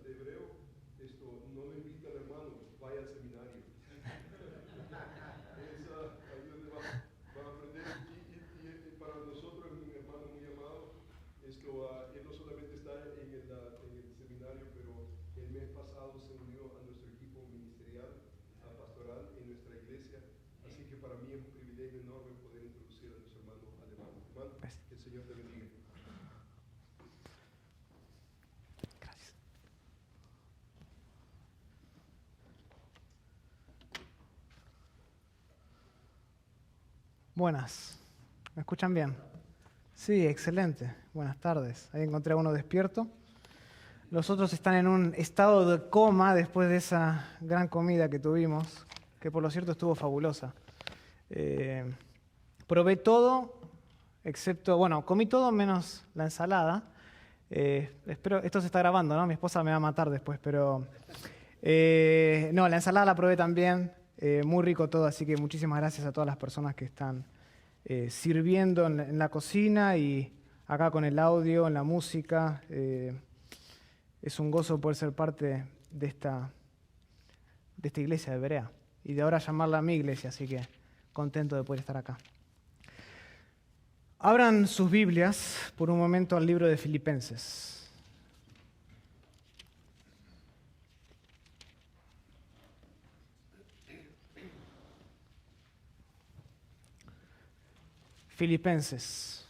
de hebreo, no lo invita al hermano, vaya al seminario. Ahí donde va a aprender. Y para nosotros es un hermano muy amado. Él no solamente está en el seminario, pero el mes pasado se unió a nuestro equipo ministerial, pastoral en nuestra iglesia. Así que para mí es un privilegio enorme poder introducir a nuestro hermano alemán. Hermano, que el Señor te bendiga. Gracias. Buenas. ¿Me escuchan bien? Sí, excelente. Buenas tardes. Ahí encontré a uno despierto. Los otros están en un estado de coma después de esa gran comida que tuvimos, que por lo cierto estuvo fabulosa. Probé todo, comí todo menos la ensalada. Espero, esto se está grabando, ¿no? Mi esposa me va a matar después, pero... no, la ensalada la probé también, muy rico todo, así que muchísimas gracias a todas las personas que están sirviendo en la cocina y acá con el audio, en la música. Es un gozo poder ser parte de esta iglesia de Berea y de ahora llamarla mi iglesia, así que contento de poder estar acá. Abran sus Biblias por un momento al libro de Filipenses. Filipenses.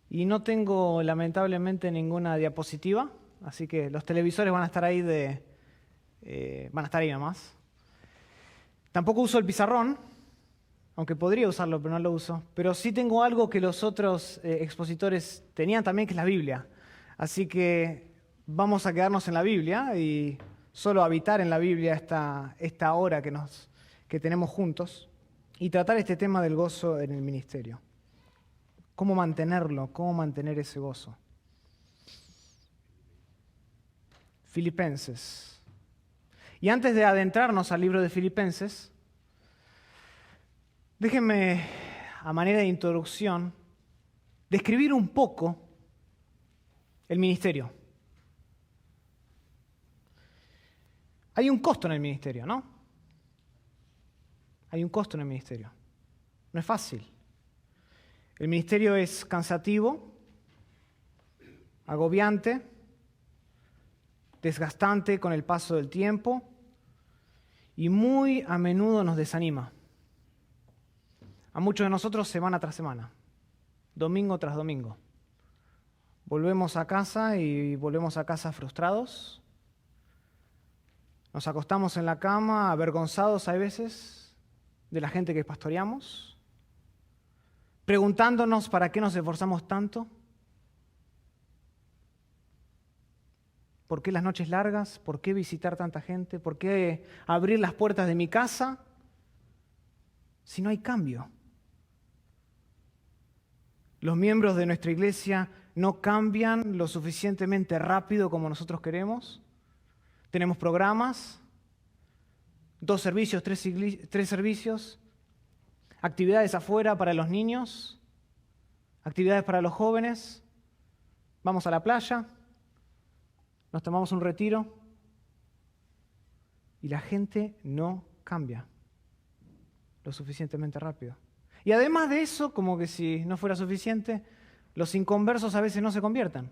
Y no tengo lamentablemente ninguna diapositiva, así que los televisores van a estar ahí nomás. Tampoco uso el pizarrón, aunque podría usarlo, pero no lo uso. Pero sí tengo algo que los otros expositores tenían también, que es la Biblia. Así que vamos a quedarnos en la Biblia y solo habitar en la Biblia esta hora que tenemos juntos y tratar este tema del gozo en el ministerio. ¿Cómo mantenerlo? ¿Cómo mantener ese gozo? Filipenses. Y antes de adentrarnos al libro de Filipenses, déjenme, a manera de introducción, describir un poco el ministerio. Hay un costo en el ministerio, ¿no? Hay un costo en el ministerio. No es fácil. El ministerio es cansativo, agobiante, desgastante con el paso del tiempo y muy a menudo nos desanima. A muchos de nosotros semana tras semana, domingo tras domingo. Volvemos a casa y volvemos a casa frustrados. Nos acostamos en la cama avergonzados a veces de la gente que pastoreamos, preguntándonos para qué nos esforzamos tanto, por qué las noches largas, por qué visitar tanta gente, por qué abrir las puertas de mi casa si no hay cambio. Los miembros de nuestra iglesia no cambian lo suficientemente rápido como nosotros queremos. Tenemos programas, 2 servicios, 3 servicios, actividades afuera para los niños, actividades para los jóvenes, vamos a la playa, nos tomamos un retiro y la gente no cambia lo suficientemente rápido. Y además de eso, como que si no fuera suficiente, los inconversos a veces no se convierten.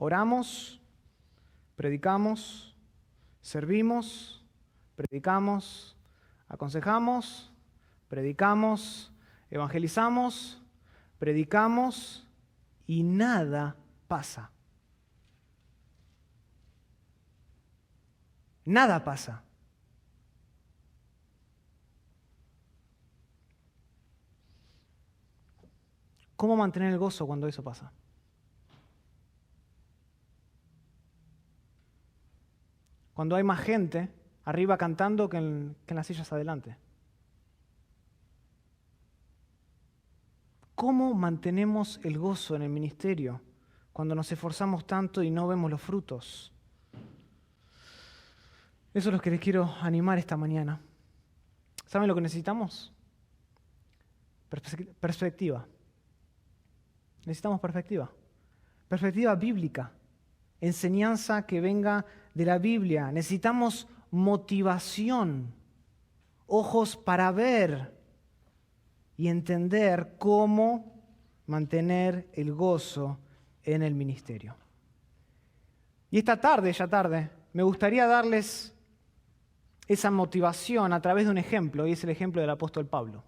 Oramos, predicamos, servimos, predicamos, aconsejamos, predicamos, evangelizamos, predicamos y nada pasa. Nada pasa. ¿Cómo mantener el gozo cuando eso pasa? Cuando hay más gente arriba cantando que en las sillas adelante. ¿Cómo mantenemos el gozo en el ministerio cuando nos esforzamos tanto y no vemos los frutos? Eso es lo que les quiero animar esta mañana. ¿Saben lo que necesitamos? Perspectiva. Necesitamos perspectiva. Perspectiva bíblica. Enseñanza que venga de la Biblia. Necesitamos motivación. Ojos para ver y entender cómo mantener el gozo en el ministerio. Y esta tarde, me gustaría darles esa motivación a través de un ejemplo, y es el ejemplo del apóstol Pablo.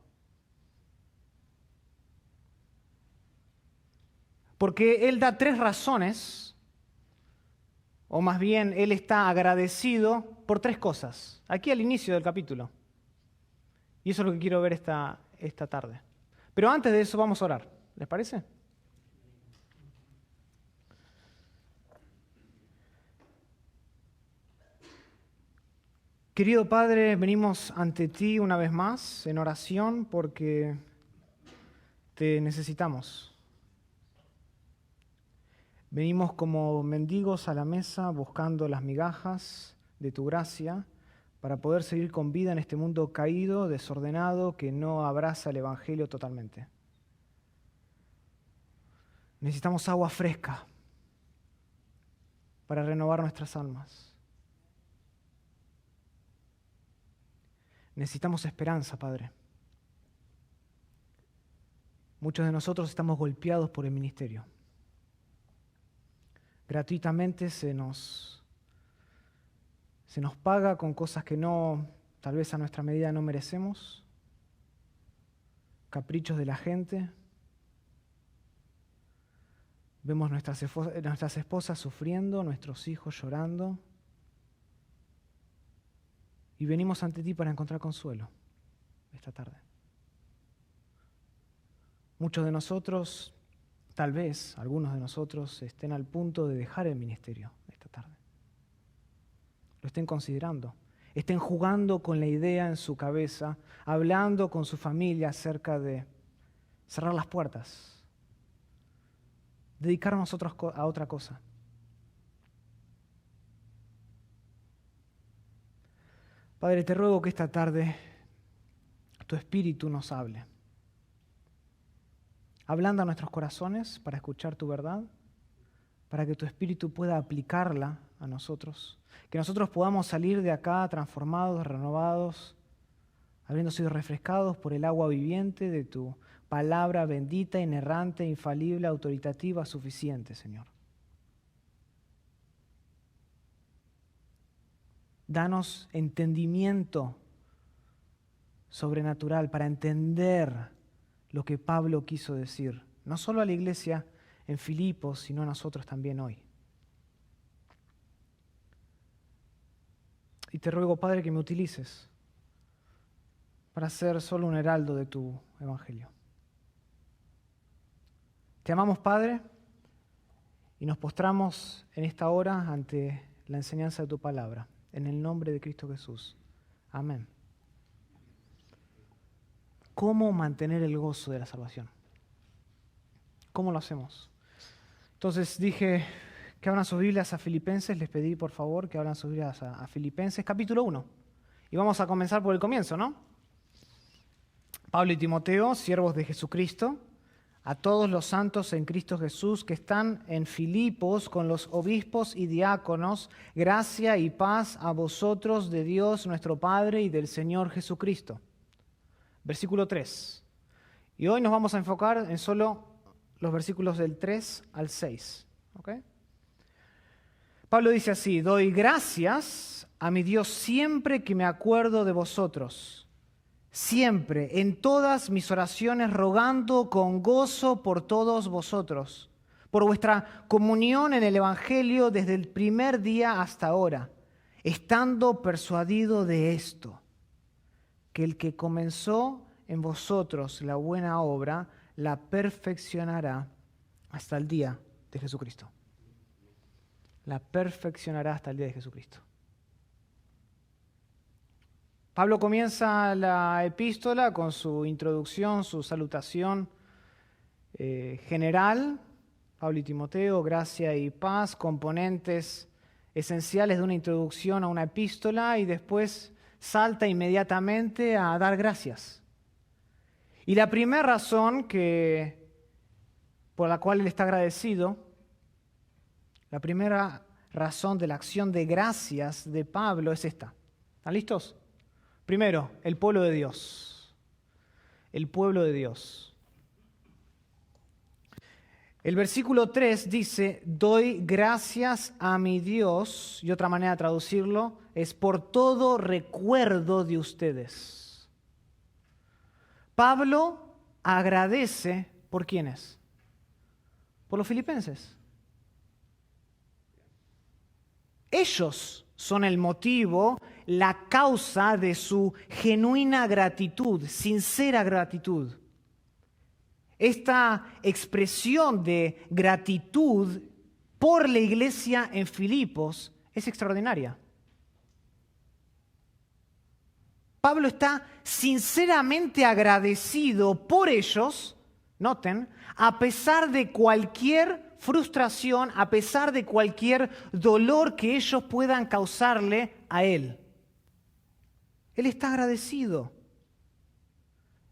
Porque él da 3 razones, o más bien él está agradecido por 3 cosas, aquí al inicio del capítulo. Y eso es lo que quiero ver esta tarde. Pero antes de eso vamos a orar, ¿les parece? Querido Padre, venimos ante ti una vez más en oración porque te necesitamos. Venimos como mendigos a la mesa buscando las migajas de tu gracia para poder seguir con vida en este mundo caído, desordenado, que no abraza el Evangelio totalmente. Necesitamos agua fresca para renovar nuestras almas. Necesitamos esperanza, Padre. Muchos de nosotros estamos golpeados por el ministerio. Gratuitamente se nos paga con cosas que tal vez a nuestra medida no merecemos. Caprichos de la gente. Vemos nuestras esposas sufriendo, nuestros hijos llorando. Y venimos ante ti para encontrar consuelo esta tarde. Muchos de nosotros, tal vez algunos de nosotros, estén al punto de dejar el ministerio esta tarde. Lo estén considerando. Estén jugando con la idea en su cabeza, hablando con su familia acerca de cerrar las puertas, dedicarnos a otra cosa. Padre, te ruego que esta tarde tu Espíritu nos hable. Ablanda nuestros corazones para escuchar tu verdad, para que tu Espíritu pueda aplicarla a nosotros, que nosotros podamos salir de acá transformados, renovados, habiendo sido refrescados por el agua viviente de tu palabra bendita, inerrante, infalible, autoritativa, suficiente, Señor. Danos entendimiento sobrenatural para entender lo que Pablo quiso decir, no solo a la iglesia en Filipos, sino a nosotros también hoy. Y te ruego, Padre, que me utilices para ser solo un heraldo de tu evangelio. Te amamos, Padre, y nos postramos en esta hora ante la enseñanza de tu palabra. En el nombre de Cristo Jesús. Amén. ¿Cómo mantener el gozo de la salvación? ¿Cómo lo hacemos? Entonces dije que abran sus Biblias a Filipenses. Les pedí, por favor, que abran sus Biblias a Filipenses, capítulo 1. Y vamos a comenzar por el comienzo, ¿no? Pablo y Timoteo, siervos de Jesucristo, a todos los santos en Cristo Jesús que están en Filipos con los obispos y diáconos, gracia y paz a vosotros de Dios nuestro Padre y del Señor Jesucristo. Versículo 3. Y hoy nos vamos a enfocar en solo los versículos del 3 al 6. ¿Okay? Pablo dice así: doy gracias a mi Dios siempre que me acuerdo de vosotros. Siempre, en todas mis oraciones, rogando con gozo por todos vosotros, por vuestra comunión en el Evangelio desde el primer día hasta ahora, estando persuadido de esto, que el que comenzó en vosotros la buena obra, la perfeccionará hasta el día de Jesucristo. La perfeccionará hasta el día de Jesucristo. Pablo comienza la epístola con su introducción, su salutación general. Pablo y Timoteo, gracia y paz, componentes esenciales de una introducción a una epístola, y después salta inmediatamente a dar gracias. Y la primera razón por la cual él está agradecido, la primera razón de la acción de gracias de Pablo es esta. ¿Están listos? Primero, el pueblo de Dios. El pueblo de Dios. El versículo 3 dice, doy gracias a mi Dios, y otra manera de traducirlo es por todo recuerdo de ustedes. Pablo agradece, ¿por quiénes? Por los filipenses. Ellos son el motivo, la causa de su genuina gratitud, sincera gratitud. Esta expresión de gratitud por la iglesia en Filipos es extraordinaria. Pablo está sinceramente agradecido por ellos, noten, a pesar de cualquier frustración, a pesar de cualquier dolor que ellos puedan causarle a él. Él está agradecido.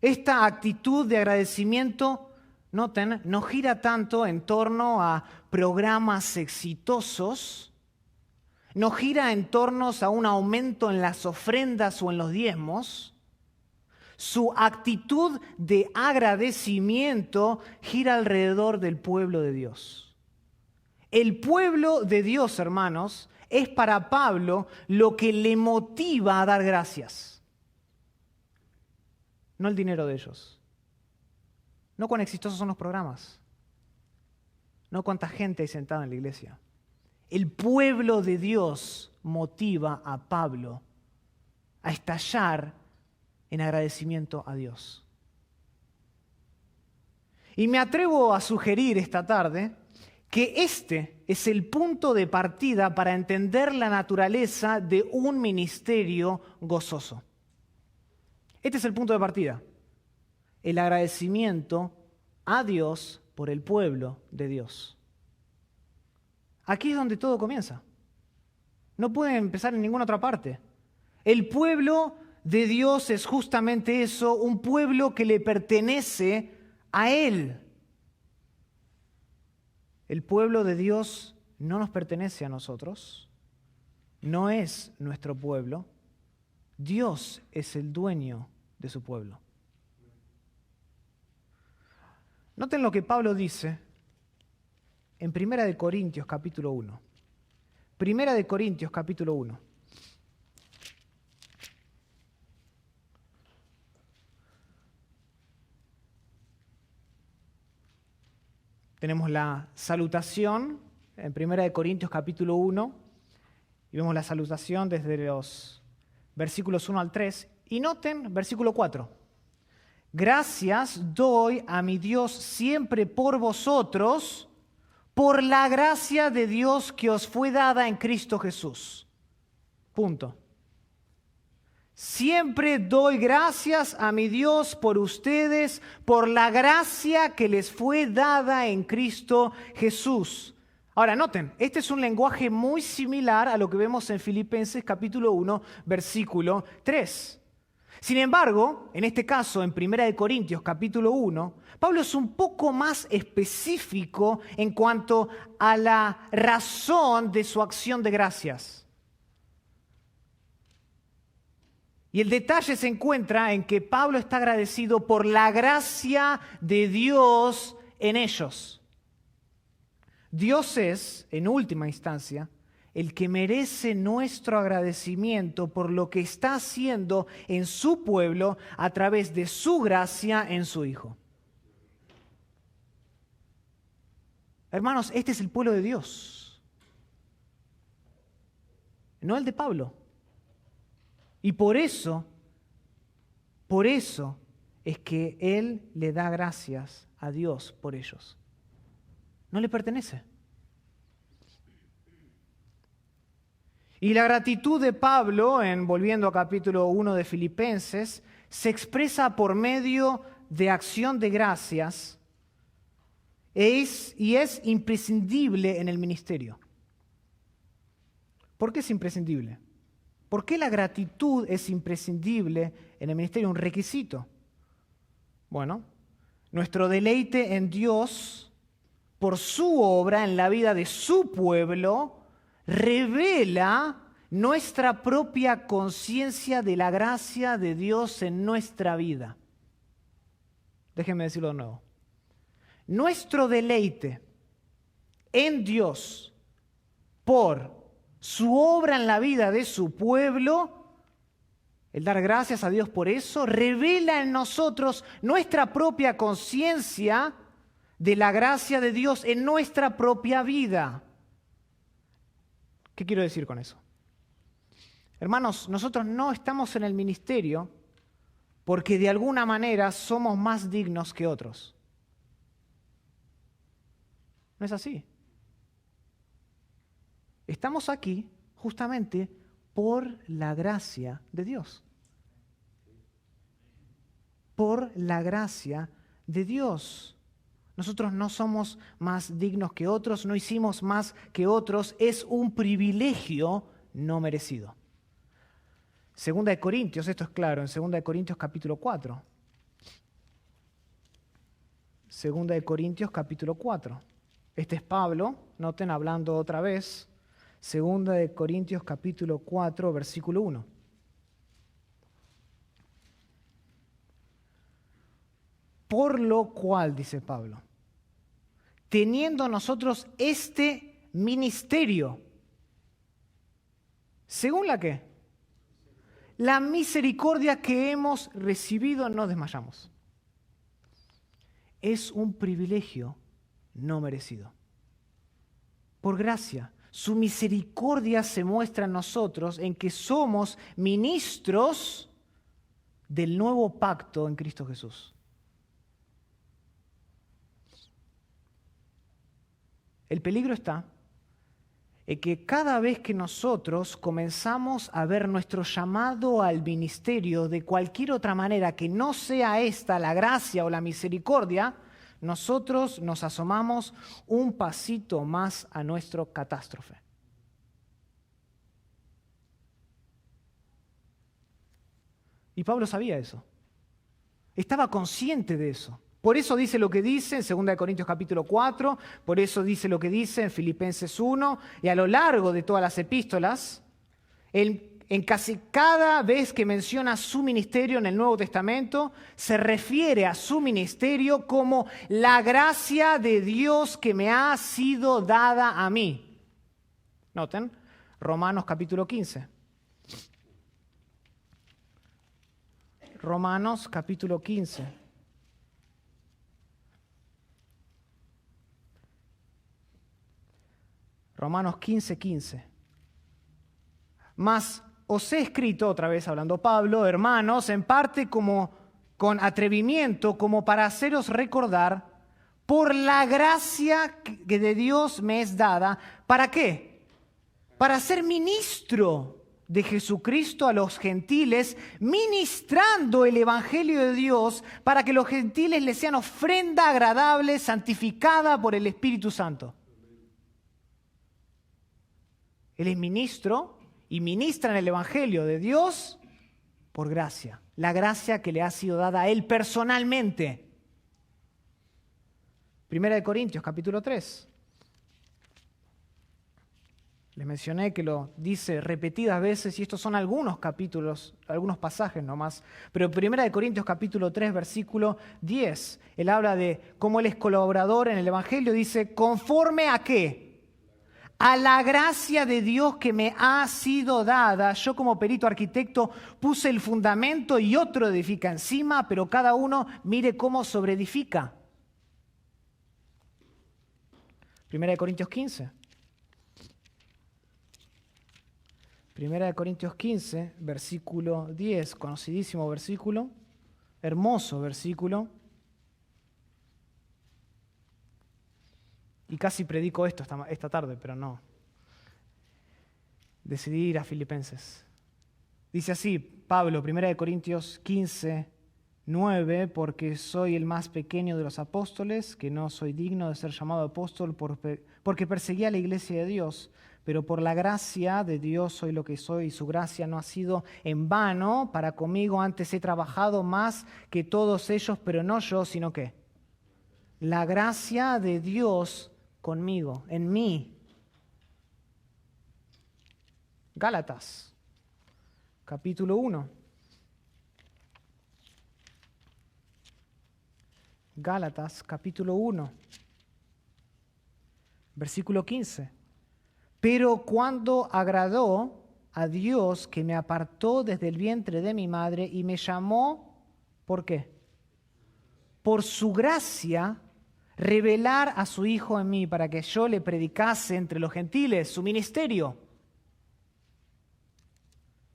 Esta actitud de agradecimiento, noten, no gira tanto en torno a programas exitosos, no gira en torno a un aumento en las ofrendas o en los diezmos. Su actitud de agradecimiento gira alrededor del pueblo de Dios. El pueblo de Dios, hermanos, es para Pablo lo que le motiva a dar gracias. No el dinero de ellos. No cuán exitosos son los programas. No cuánta gente hay sentada en la iglesia. El pueblo de Dios motiva a Pablo a estallar en agradecimiento a Dios. Y me atrevo a sugerir esta tarde que este es el punto de partida para entender la naturaleza de un ministerio gozoso. Este es el punto de partida. El agradecimiento a Dios por el pueblo de Dios. Aquí es donde todo comienza. No puede empezar en ninguna otra parte. El pueblo de Dios es justamente eso, un pueblo que le pertenece a Él. El pueblo de Dios no nos pertenece a nosotros, no es nuestro pueblo. Dios es el dueño de su pueblo. Noten lo que Pablo dice en 1 Corintios capítulo 1. 1 Corintios capítulo 1. Tenemos la salutación en 1 Corintios capítulo 1 y vemos la salutación desde los versículos 1 al 3. Y noten versículo 4. Gracias doy a mi Dios siempre por vosotros, por la gracia de Dios que os fue dada en Cristo Jesús. Punto. Siempre doy gracias a mi Dios por ustedes, por la gracia que les fue dada en Cristo Jesús. Ahora, noten, este es un lenguaje muy similar a lo que vemos en Filipenses capítulo 1, versículo 3. Sin embargo, en este caso, en 1 Corintios capítulo 1, Pablo es un poco más específico en cuanto a la razón de su acción de gracias. Y el detalle se encuentra en que Pablo está agradecido por la gracia de Dios en ellos. Dios es, en última instancia, el que merece nuestro agradecimiento por lo que está haciendo en su pueblo a través de su gracia en su Hijo. Hermanos, este es el pueblo de Dios, no el de Pablo. Y por eso es que él le da gracias a Dios por ellos. No le pertenece. Y la gratitud de Pablo, volviendo a capítulo 1 de Filipenses, se expresa por medio de acción de gracias y es imprescindible en el ministerio. ¿Por qué es imprescindible? ¿Por qué la gratitud es imprescindible en el ministerio, un requisito? Bueno, nuestro deleite en Dios por su obra en la vida de su pueblo revela nuestra propia conciencia de la gracia de Dios en nuestra vida. Déjenme decirlo de nuevo. Nuestro deleite en Dios por su obra en la vida de su pueblo, el dar gracias a Dios por eso, revela en nosotros nuestra propia conciencia de la gracia de Dios en nuestra propia vida. ¿Qué quiero decir con eso? Hermanos, nosotros no estamos en el ministerio porque de alguna manera somos más dignos que otros. No es así. Estamos aquí justamente por la gracia de Dios. Por la gracia de Dios. Nosotros no somos más dignos que otros, no hicimos más que otros, es un privilegio no merecido. Segunda de Corintios, esto es claro, en Segunda de Corintios capítulo 4. Segunda de Corintios capítulo 4. Este es Pablo, noten hablando otra vez. Segunda de Corintios capítulo 4, versículo 1. Por lo cual, dice Pablo, teniendo nosotros este ministerio, ¿según la qué? La misericordia que hemos recibido, no desmayamos. Es un privilegio no merecido. Por gracia. Su misericordia se muestra en nosotros en que somos ministros del nuevo pacto en Cristo Jesús. El peligro está en que cada vez que nosotros comenzamos a ver nuestro llamado al ministerio de cualquier otra manera que no sea esta, la gracia o la misericordia, nosotros nos asomamos un pasito más a nuestra catástrofe. Y Pablo sabía eso. Estaba consciente de eso. Por eso dice lo que dice en 2 Corintios capítulo 4, por eso dice lo que dice en Filipenses 1, y a lo largo de todas las epístolas, en casi cada vez que menciona su ministerio en el Nuevo Testamento, se refiere a su ministerio como la gracia de Dios que me ha sido dada a mí. Noten, Romanos capítulo 15. Romanos capítulo 15. Romanos 15, 15. Mas os he escrito, otra vez hablando Pablo, hermanos, en parte como con atrevimiento, como para haceros recordar, por la gracia que de Dios me es dada, ¿para qué? Para ser ministro de Jesucristo a los gentiles, ministrando el Evangelio de Dios, para que los gentiles les sean ofrenda agradable, santificada por el Espíritu Santo. Él es ministro y ministra en el Evangelio de Dios por gracia. La gracia que le ha sido dada a él personalmente. Primera de Corintios, capítulo 3. Les mencioné que lo dice repetidas veces y estos son algunos capítulos, algunos pasajes nomás. Pero Primera de Corintios, capítulo 3, versículo 10. Él habla de cómo él es colaborador en el Evangelio. Dice, ¿conforme a qué? A la gracia de Dios que me ha sido dada, yo como perito arquitecto puse el fundamento y otro edifica encima, pero cada uno mire cómo sobreedifica. Primera de Corintios 15. Primera de Corintios 15, versículo 10, conocidísimo versículo, hermoso versículo. Y casi predico esto esta tarde, pero no. Decidí ir a Filipenses. Dice así, Pablo, 1 Corintios 15, 9, porque soy el más pequeño de los apóstoles, que no soy digno de ser llamado apóstol porque perseguía a la iglesia de Dios, Pero por la gracia de Dios soy lo que soy y su gracia no ha sido en vano para conmigo. Antes he trabajado más que todos ellos, pero no yo, sino que la gracia de Dios conmigo, en mí. Gálatas, capítulo 1. Gálatas, capítulo 1, versículo 15. Pero cuando agradó a Dios que me apartó desde el vientre de mi madre y me llamó, ¿por qué? Por su gracia, revelar a su Hijo en mí para que yo le predicase entre los gentiles su ministerio.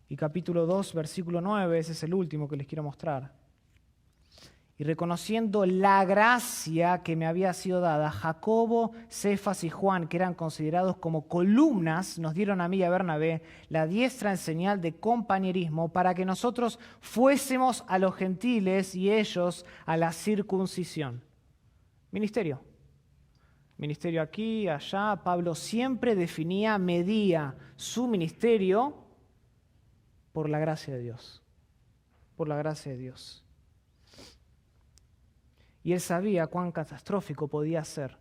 Y capítulo 2, versículo 9, ese es el último que les quiero mostrar. Y reconociendo la gracia que me había sido dada, Jacobo, Cefas y Juan, que eran considerados como columnas, nos dieron a mí y a Bernabé la diestra en señal de compañerismo para que nosotros fuésemos a los gentiles y ellos a la circuncisión. Ministerio. Ministerio aquí, allá. Pablo siempre medía su ministerio por la gracia de Dios. Por la gracia de Dios. Y él sabía cuán catastrófico podía ser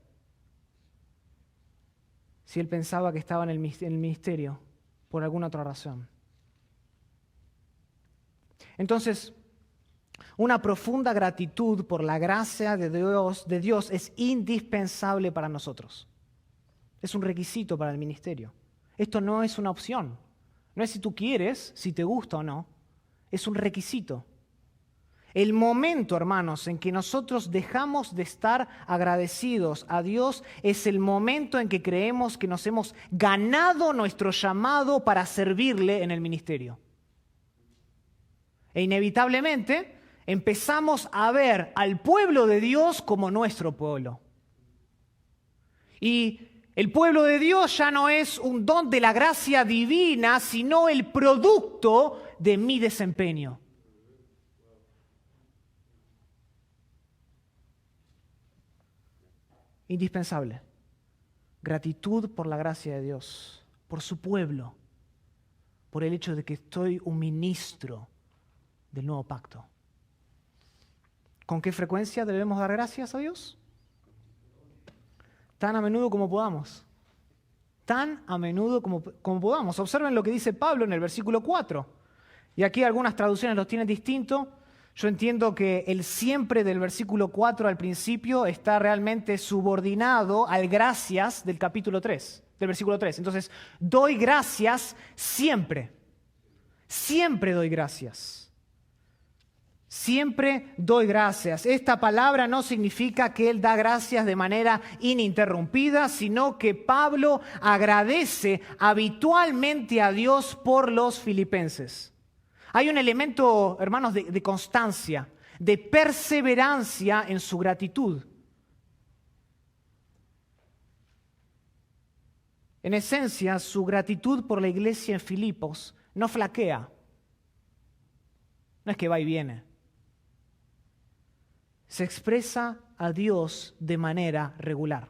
si él pensaba que estaba en el ministerio por alguna otra razón. Entonces, una profunda gratitud por la gracia de Dios es indispensable para nosotros. Es un requisito para el ministerio. Esto no es una opción. No es si tú quieres, si te gusta o no. Es un requisito. El momento, hermanos, en que nosotros dejamos de estar agradecidos a Dios es el momento en que creemos que nos hemos ganado nuestro llamado para servirle en el ministerio. E inevitablemente empezamos a ver al pueblo de Dios como nuestro pueblo. Y el pueblo de Dios ya no es un don de la gracia divina, sino el producto de mi desempeño. Indispensable. Gratitud por la gracia de Dios, por su pueblo, por el hecho de que estoy un ministro del nuevo pacto. ¿Con qué frecuencia debemos dar gracias a Dios? Tan a menudo como podamos. Tan a menudo como podamos. Observen lo que dice Pablo en el versículo 4. Y aquí algunas traducciones los tienen distinto. Yo entiendo que el siempre del versículo 4 al principio está realmente subordinado al gracias del capítulo 3, del versículo 3. Entonces, doy gracias siempre. Siempre doy gracias. Siempre doy gracias. Esta palabra no significa que él da gracias de manera ininterrumpida, sino que Pablo agradece habitualmente a Dios por los filipenses. Hay un elemento, hermanos, de constancia, de perseverancia en su gratitud. En esencia, su gratitud por la iglesia en Filipos no flaquea. No es que va y viene. Se expresa a Dios de manera regular.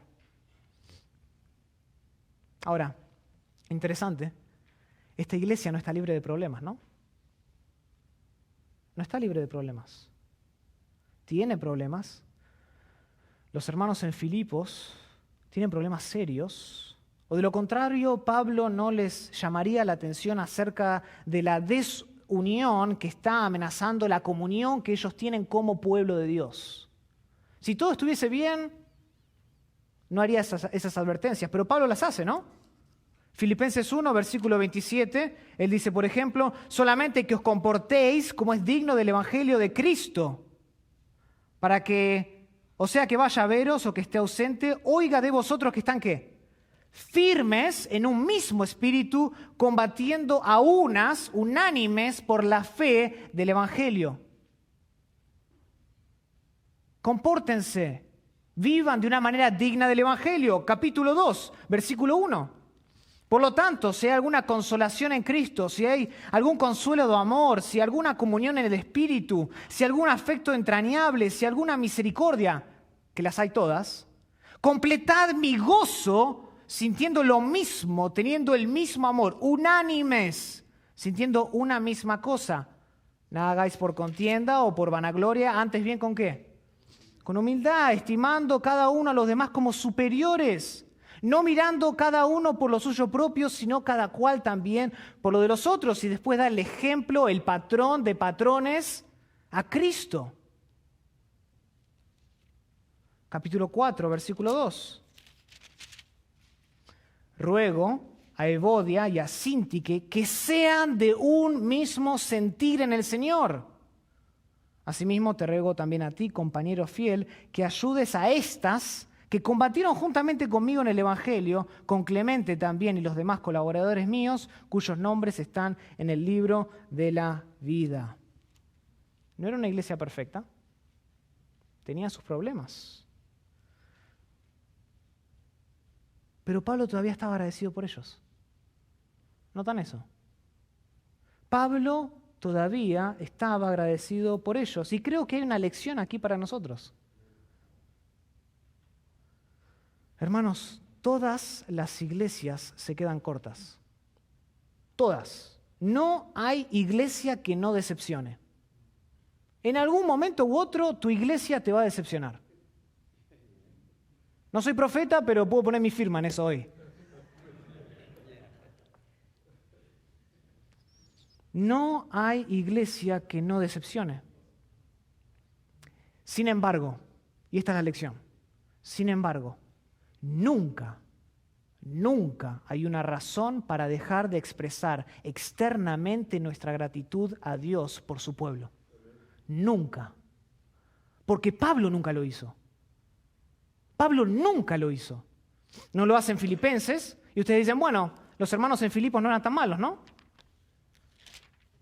Ahora, interesante, esta iglesia no está libre de problemas, ¿no? No está libre de problemas. Tiene problemas. Los hermanos en Filipos tienen problemas serios. O de lo contrario, Pablo no les llamaría la atención acerca de la desunión que está amenazando la comunión que ellos tienen como pueblo de Dios. Si todo estuviese bien, no haría esas advertencias, pero Pablo las hace, ¿no? Filipenses 1, versículo 27, él dice, por ejemplo, solamente que os comportéis como es digno del Evangelio de Cristo, para que, o sea que vaya a veros o que esté ausente, oiga de vosotros que están, ¿qué? Firmes en un mismo espíritu, combatiendo a unas, unánimes por la fe del Evangelio. Compórtense, vivan de una manera digna del Evangelio. Capítulo 2, versículo 1. Por lo tanto, si hay alguna consolación en Cristo, si hay algún consuelo de amor, si hay alguna comunión en el Espíritu, si hay algún afecto entrañable, si hay alguna misericordia, que las hay todas, completad mi gozo sintiendo lo mismo, teniendo el mismo amor, unánimes, sintiendo una misma cosa. Nada hagáis por contienda o por vanagloria, antes bien ¿con qué? Con humildad, estimando cada uno a los demás como superiores, no mirando cada uno por lo suyo propio, sino cada cual también por lo de los otros. Y después da el ejemplo, el patrón de patrones, a Cristo. Capítulo 4, versículo 2. Ruego a Evodia y a Síntique que sean de un mismo sentir en el Señor. Asimismo te ruego también a ti, compañero fiel, que ayudes a estas que combatieron juntamente conmigo en el Evangelio, con Clemente también y los demás colaboradores míos, cuyos nombres están en el libro de la vida. ¿No era una iglesia perfecta? Tenía sus problemas. Pero Pablo todavía estaba agradecido por ellos. ¿Notan eso? Pablo todavía estaba agradecido por ellos. Y creo que hay una lección aquí para nosotros. Hermanos, todas las iglesias se quedan cortas. Todas. No hay iglesia que no decepcione. En algún momento u otro, tu iglesia te va a decepcionar. No soy profeta, pero puedo poner mi firma en eso hoy. No hay iglesia que no decepcione. Sin embargo, y esta es la lección, sin embargo, nunca hay una razón para dejar de expresar externamente nuestra gratitud a Dios por su pueblo. Nunca. Porque Pablo nunca lo hizo. Pablo nunca lo hizo. No lo hace en Filipenses y ustedes dicen, bueno, los hermanos en Filipos no eran tan malos, ¿no?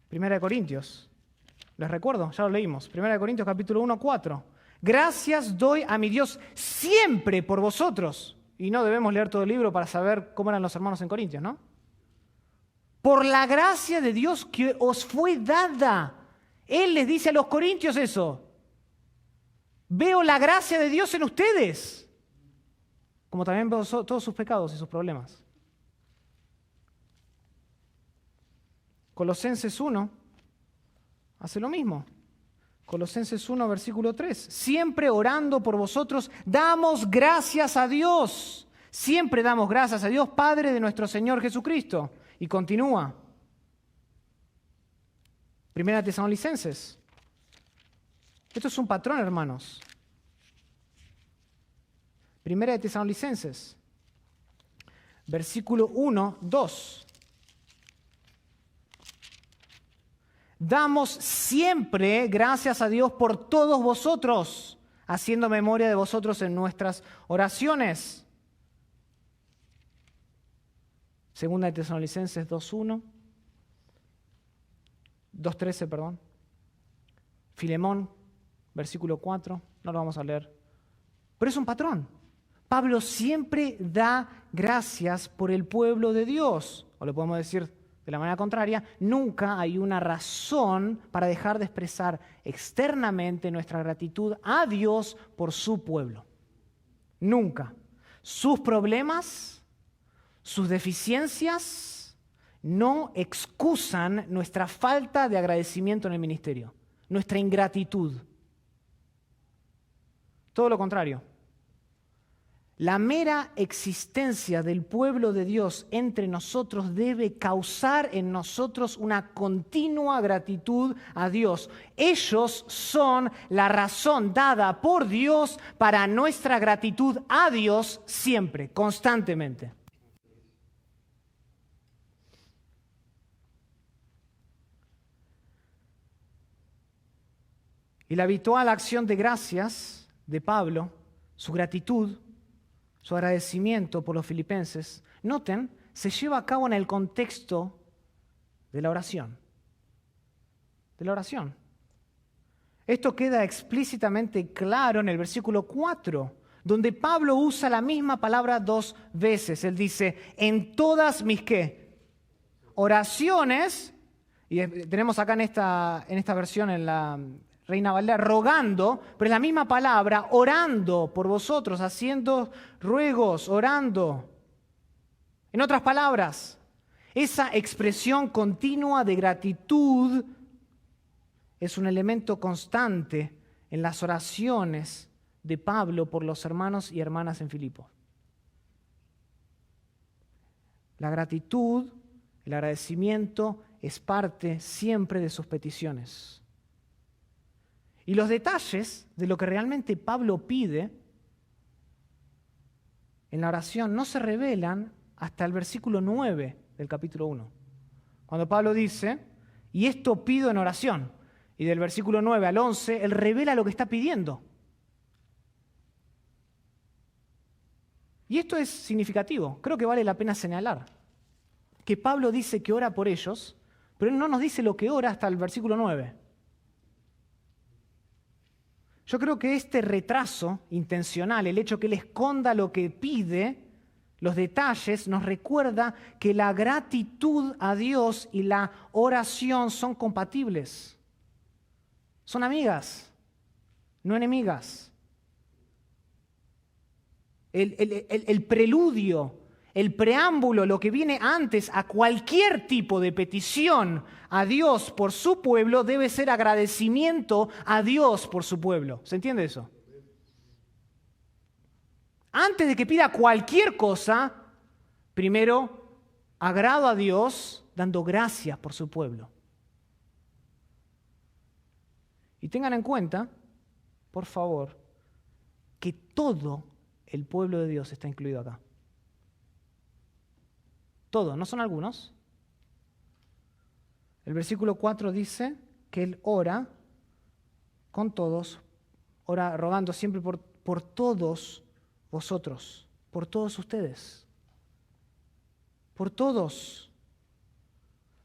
Primera de Corintios. Les recuerdo, ya lo leímos. Primera de Corintios capítulo 1, 4. Gracias doy a mi Dios siempre por vosotros. Y no debemos leer todo el libro para saber cómo eran los hermanos en Corintios, ¿no? Por la gracia de Dios que os fue dada. Él les dice a los corintios eso. Veo la gracia de Dios en ustedes. Como también veo todos sus pecados y sus problemas. Colosenses 1 hace lo mismo. Colosenses 1, versículo 3. Siempre orando por vosotros, damos gracias a Dios. Siempre damos gracias a Dios, Padre de nuestro Señor Jesucristo. Y continúa. Primera de Tesalonicenses. Esto es un patrón, hermanos. Primera de Tesalonicenses. Versículo 1, 2. Damos siempre gracias a Dios por todos vosotros, haciendo memoria de vosotros en nuestras oraciones. Segunda de Tesalonicenses 2:1, 2:13, perdón. Filemón, versículo 4, no lo vamos a leer. Pero es un patrón. Pablo siempre da gracias por el pueblo de Dios. O le podemos decir de la manera contraria, nunca hay una razón para dejar de expresar externamente nuestra gratitud a Dios por su pueblo. Nunca. Sus problemas, sus deficiencias, no excusan nuestra falta de agradecimiento en el ministerio, nuestra ingratitud. Todo lo contrario. La mera existencia del pueblo de Dios entre nosotros debe causar en nosotros una continua gratitud a Dios. Ellos son la razón dada por Dios para nuestra gratitud a Dios siempre, constantemente. Y la habitual acción de gracias de Pablo, su gratitud, su agradecimiento por los filipenses, noten, se lleva a cabo en el contexto de la oración. De la oración. Esto queda explícitamente claro en el versículo 4, donde Pablo usa la misma palabra 2 veces. Él dice, en todas mis ¿qué? Oraciones, y tenemos acá en esta versión, en la Reina Valera, rogando, pero es la misma palabra, orando por vosotros, haciendo ruegos, orando. En otras palabras, esa expresión continua de gratitud es un elemento constante en las oraciones de Pablo por los hermanos y hermanas en Filipos. La gratitud, el agradecimiento es parte siempre de sus peticiones. Y los detalles de lo que realmente Pablo pide en la oración no se revelan hasta el versículo 9 del capítulo 1. Cuando Pablo dice, y esto pido en oración, y del versículo 9 al 11, él revela lo que está pidiendo. Y esto es significativo, creo que vale la pena señalar, que Pablo dice que ora por ellos, pero él no nos dice lo que ora hasta el versículo 9. Yo creo que este retraso intencional, el hecho que él esconda lo que pide, los detalles, nos recuerda que la gratitud a Dios y la oración son compatibles. Son amigas, no enemigas. El preludio, el preámbulo, lo que viene antes a cualquier tipo de petición a Dios por su pueblo debe ser agradecimiento a Dios por su pueblo. ¿Se entiende eso? Antes de que pida cualquier cosa, primero agrado a Dios dando gracias por su pueblo. Y tengan en cuenta, por favor, que todo el pueblo de Dios está incluido acá. Todo, no son algunos. El versículo 4 dice que él ora con todos, ora rogando siempre por todos vosotros, por todos ustedes, por todos.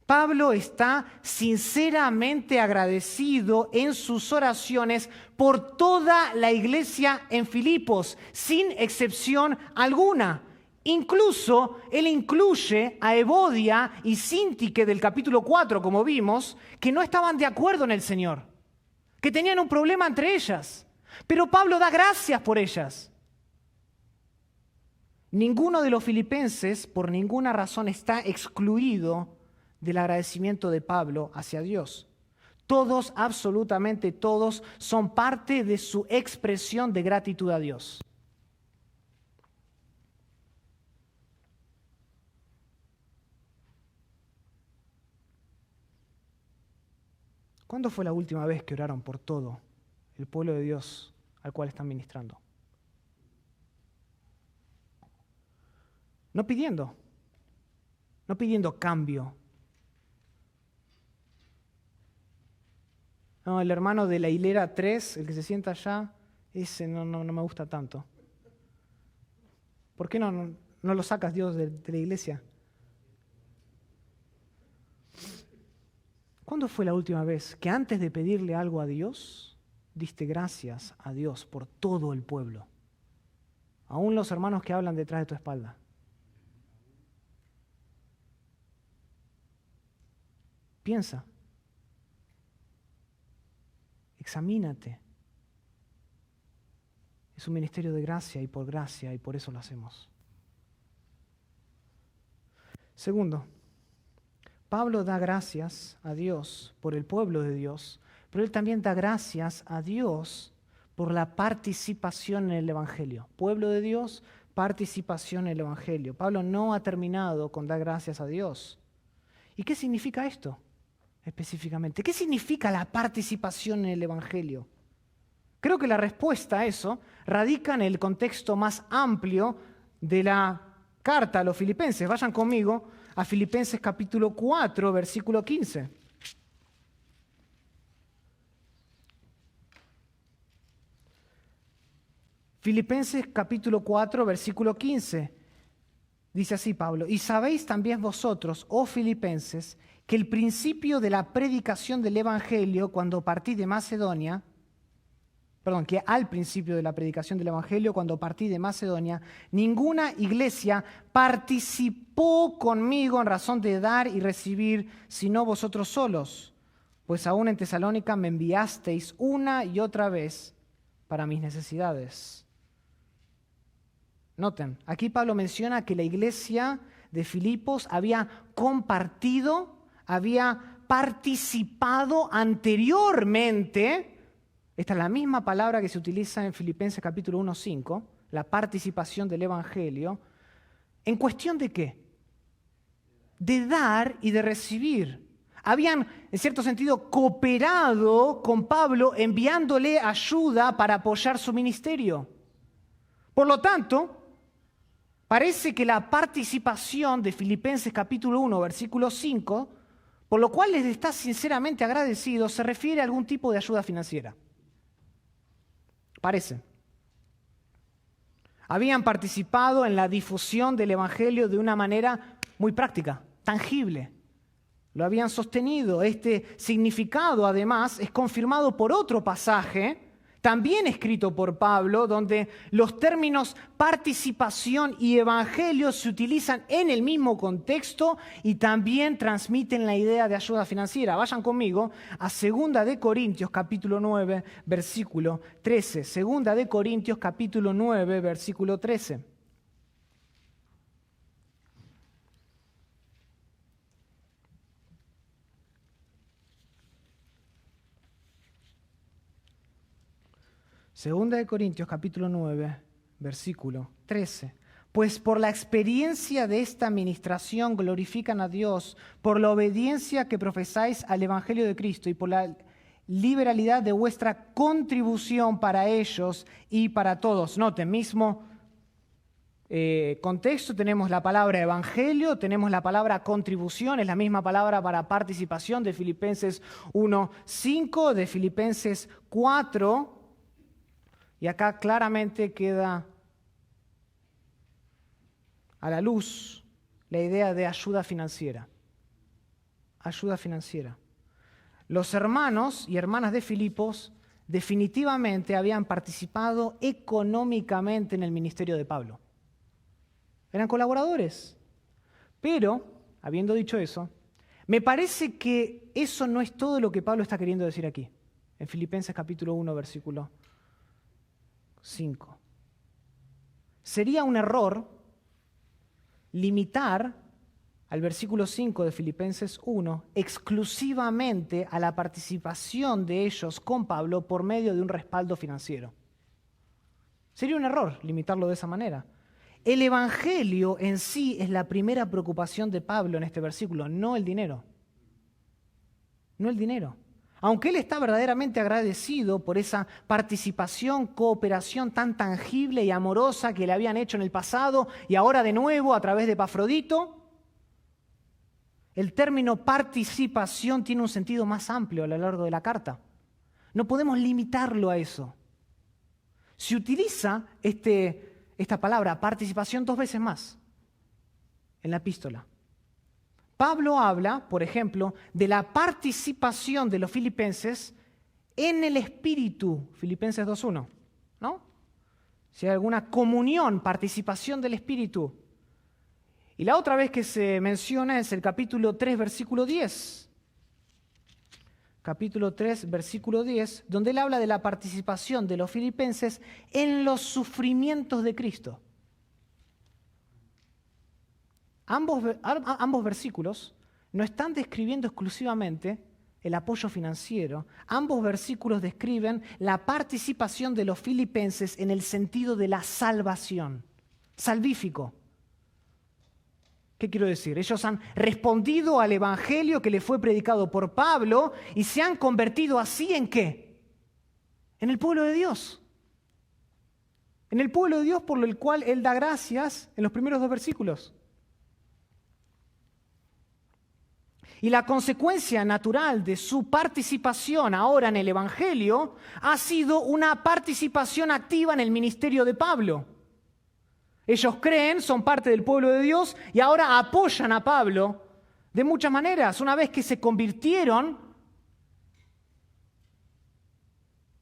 Pablo está sinceramente agradecido en sus oraciones por toda la iglesia en Filipos, sin excepción alguna. Incluso él incluye a Evodia y Síntique del capítulo 4, como vimos, que no estaban de acuerdo en el Señor, que tenían un problema entre ellas. Pero Pablo da gracias por ellas. Ninguno de los filipenses, por ninguna razón, está excluido del agradecimiento de Pablo hacia Dios. Todos, absolutamente todos, son parte de su expresión de gratitud a Dios. ¿Cuándo fue la última vez que oraron por todo el pueblo de Dios al cual están ministrando? No pidiendo cambio. No, el hermano de la hilera 3, el que se sienta allá, ese no me gusta tanto. ¿Por qué no lo sacas, Dios, de la iglesia? ¿Cuándo fue la última vez que antes de pedirle algo a Dios, diste gracias a Dios por todo el pueblo? Aún los hermanos que hablan detrás de tu espalda. Piensa. Examínate. Es un ministerio de gracia y por eso lo hacemos. Segundo, Pablo da gracias a Dios por el pueblo de Dios, pero él también da gracias a Dios por la participación en el Evangelio. Pueblo de Dios, participación en el Evangelio. Pablo no ha terminado con dar gracias a Dios. ¿Y qué significa esto específicamente? ¿Qué significa la participación en el Evangelio? Creo que la respuesta a eso radica en el contexto más amplio de la carta a los filipenses. Vayan conmigo a Filipenses capítulo 4, versículo 15. Filipenses capítulo 4, versículo 15. Dice así Pablo: y sabéis también vosotros, oh filipenses, que el principio de la predicación del Evangelio, cuando partí de Macedonia, que al principio de la predicación del Evangelio, cuando partí de Macedonia, ninguna iglesia participó conmigo en razón de dar y recibir, sino vosotros solos, pues aún en Tesalónica me enviasteis una y otra vez para mis necesidades. Noten, aquí Pablo menciona que la iglesia de Filipos había compartido, había participado anteriormente. Esta es la misma palabra que se utiliza en Filipenses capítulo 1:5, la participación del Evangelio. ¿En cuestión de qué? De dar y de recibir. Habían, en cierto sentido, cooperado con Pablo enviándole ayuda para apoyar su ministerio. Por lo tanto, parece que la participación de Filipenses capítulo 1, versículo 5, por lo cual les está sinceramente agradecido, se refiere a algún tipo de ayuda financiera. Parece. Habían participado en la difusión del Evangelio de una manera muy práctica, tangible. Lo habían sostenido. Este significado, además, es confirmado por otro pasaje, también escrito por Pablo, donde los términos participación y evangelio se utilizan en el mismo contexto y también transmiten la idea de ayuda financiera. Vayan conmigo a 2 de Corintios capítulo 9, versículo 13. 2 de Corintios capítulo 9, versículo 13. Segunda de Corintios capítulo 9, versículo 13. Pues por la experiencia de esta administración glorifican a Dios, por la obediencia que profesáis al Evangelio de Cristo y por la liberalidad de vuestra contribución para ellos y para todos. Noten, mismo contexto, tenemos la palabra evangelio, tenemos la palabra contribución, es la misma palabra para participación de Filipenses 1:5, de Filipenses 4. Y acá claramente queda a la luz la idea de ayuda financiera. Ayuda financiera. Los hermanos y hermanas de Filipos definitivamente habían participado económicamente en el ministerio de Pablo. Eran colaboradores. Pero, habiendo dicho eso, me parece que eso no es todo lo que Pablo está queriendo decir aquí, en Filipenses capítulo 1, versículo 5. Sería un error limitar al versículo 5 de Filipenses 1 exclusivamente a la participación de ellos con Pablo por medio de un respaldo financiero. Sería un error limitarlo de esa manera. El Evangelio en sí es la primera preocupación de Pablo en este versículo, no el dinero. No el dinero. Aunque él está verdaderamente agradecido por esa participación, cooperación tan tangible y amorosa que le habían hecho en el pasado y ahora de nuevo a través de Epafrodito, el término participación tiene un sentido más amplio a lo largo de la carta. No podemos limitarlo a eso. Se utiliza esta palabra participación 2 veces más en la epístola. Pablo habla, por ejemplo, de la participación de los filipenses en el Espíritu, Filipenses 2:1, ¿no? Si hay alguna comunión, participación del Espíritu. Y la otra vez que se menciona es el capítulo 3, versículo 10. Capítulo 3, versículo 10, donde él habla de la participación de los filipenses en los sufrimientos de Cristo. Ambos versículos no están describiendo exclusivamente el apoyo financiero. Ambos versículos describen la participación de los filipenses en el sentido de la salvación, salvífico. ¿Qué quiero decir? Ellos han respondido al evangelio que les fue predicado por Pablo y se han convertido así ¿en qué? En el pueblo de Dios. En el pueblo de Dios por el cual él da gracias en los primeros 2 versículos. Y la consecuencia natural de su participación ahora en el Evangelio ha sido una participación activa en el ministerio de Pablo. Ellos creen, son parte del pueblo de Dios y ahora apoyan a Pablo de muchas maneras. Una vez que se convirtieron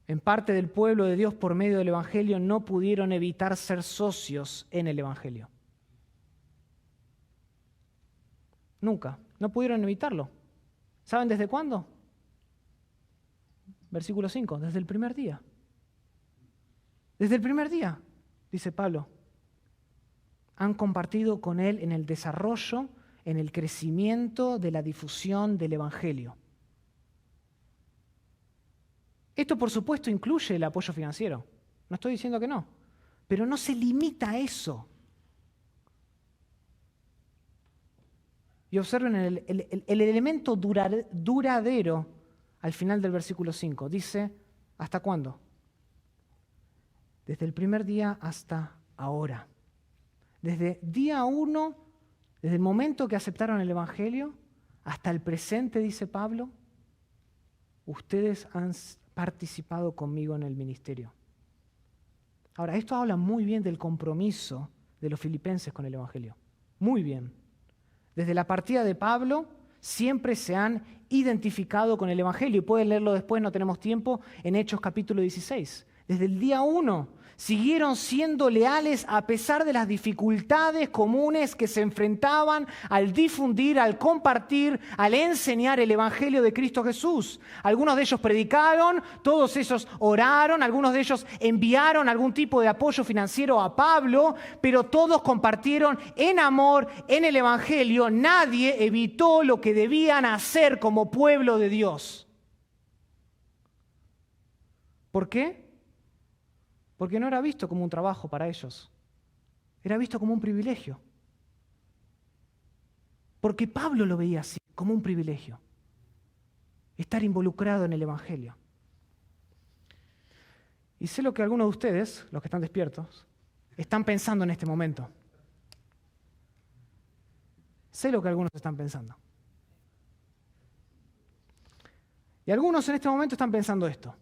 en parte del pueblo de Dios por medio del Evangelio, no pudieron evitar ser socios en el Evangelio. Nunca. No pudieron evitarlo. ¿Saben desde cuándo? Versículo 5, desde el primer día. Desde el primer día, dice Pablo. han compartido con Él en el desarrollo, en el crecimiento de la difusión del Evangelio. Esto, por supuesto, incluye el apoyo financiero. No estoy diciendo que no, pero no se limita a eso. Y observen el elemento duradero al final del versículo 5. Dice, ¿hasta cuándo? Desde el primer día hasta ahora. Desde día 1, desde el momento que aceptaron el Evangelio, hasta el presente, dice Pablo, ustedes han participado conmigo en el ministerio. Ahora, esto habla muy bien del compromiso de los filipenses con el Evangelio. Muy bien. Desde la partida de Pablo, siempre se han identificado con el Evangelio. Y pueden leerlo después, no tenemos tiempo, en Hechos capítulo 16. Desde el día 1 siguieron siendo leales a pesar de las dificultades comunes que se enfrentaban al difundir, al compartir, al enseñar el Evangelio de Cristo Jesús. Algunos de ellos predicaron, todos ellos oraron, algunos de ellos enviaron algún tipo de apoyo financiero a Pablo, pero todos compartieron en amor en el Evangelio. Nadie evitó lo que debían hacer como pueblo de Dios. ¿Por qué? Porque no era visto como un trabajo para ellos. Era visto como un privilegio. Porque Pablo lo veía así, como un privilegio. Estar involucrado en el Evangelio. Y sé lo que algunos de ustedes, los que están despiertos, están pensando en este momento. Sé lo que algunos están pensando. Y algunos en este momento están pensando esto.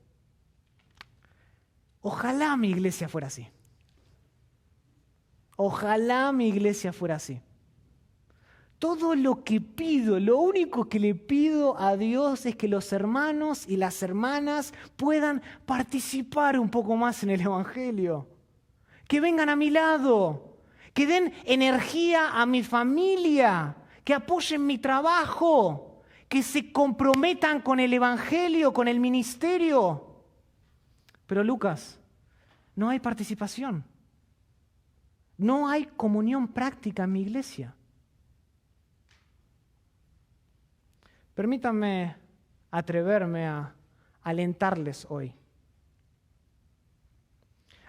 Ojalá mi iglesia fuera así. Ojalá mi iglesia fuera así. Todo lo que pido, lo único que le pido a Dios es que los hermanos y las hermanas puedan participar un poco más en el Evangelio. Que vengan a mi lado, que den energía a mi familia, que apoyen mi trabajo, que se comprometan con el Evangelio, con el ministerio. Pero Lucas, no hay participación. No hay comunión práctica en mi iglesia. Permítanme atreverme a alentarles hoy.